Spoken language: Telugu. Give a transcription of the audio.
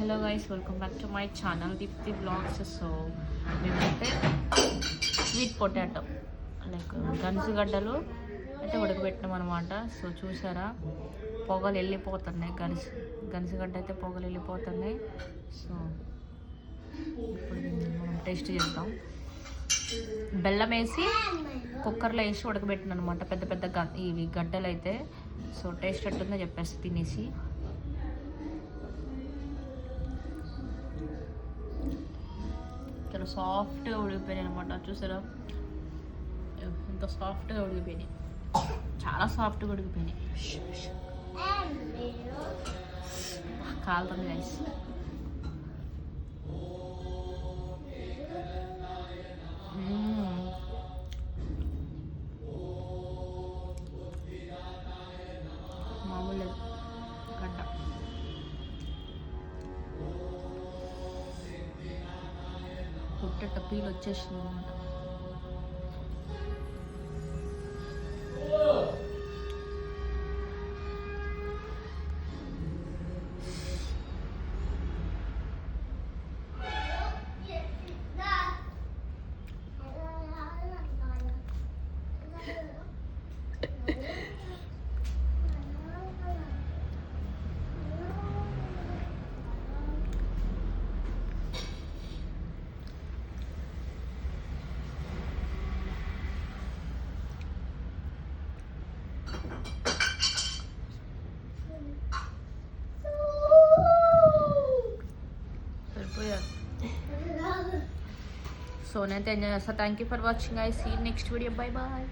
Hello guys, welcome back to my channel Deepthi blogs. So మేమైతే స్వీట్ పొటాటో లైక్ గన్సుగడ్డలు అయితే ఉడకబెట్టినాం అనమాట. సో చూసారా, పొగలు వెళ్ళిపోతున్నాయి. గన్సుగడ్డ అయితే పొగలు వెళ్ళిపోతున్నాయి. సో ఇప్పుడు మనం టేస్ట్ చేద్దాం. బెల్లం వేసి కుక్కర్లో వేసి ఉడకబెట్టిన అనమాట, పెద్ద పెద్ద ఇవి గడ్డలు అయితే. సో టేస్ట్ ఎట్టుందో చెప్పేసి తినేసి. చాలా సాఫ్ట్గా ఉడికిపోయినాయి అనమాట. చూసారా ఎంత సాఫ్ట్గా ఉడికిపోయినాయి, చాలా సాఫ్ట్గా ఉడికిపోయినాయి. కాలుతుంది గైస్. మామూలు గడ్డ పుట్టట పీలు వచ్చేసింది అనమాట. సో నేనైతే ఎంజాయ్ చేస్తాను. Thank you for watching. I see next video. Bye bye.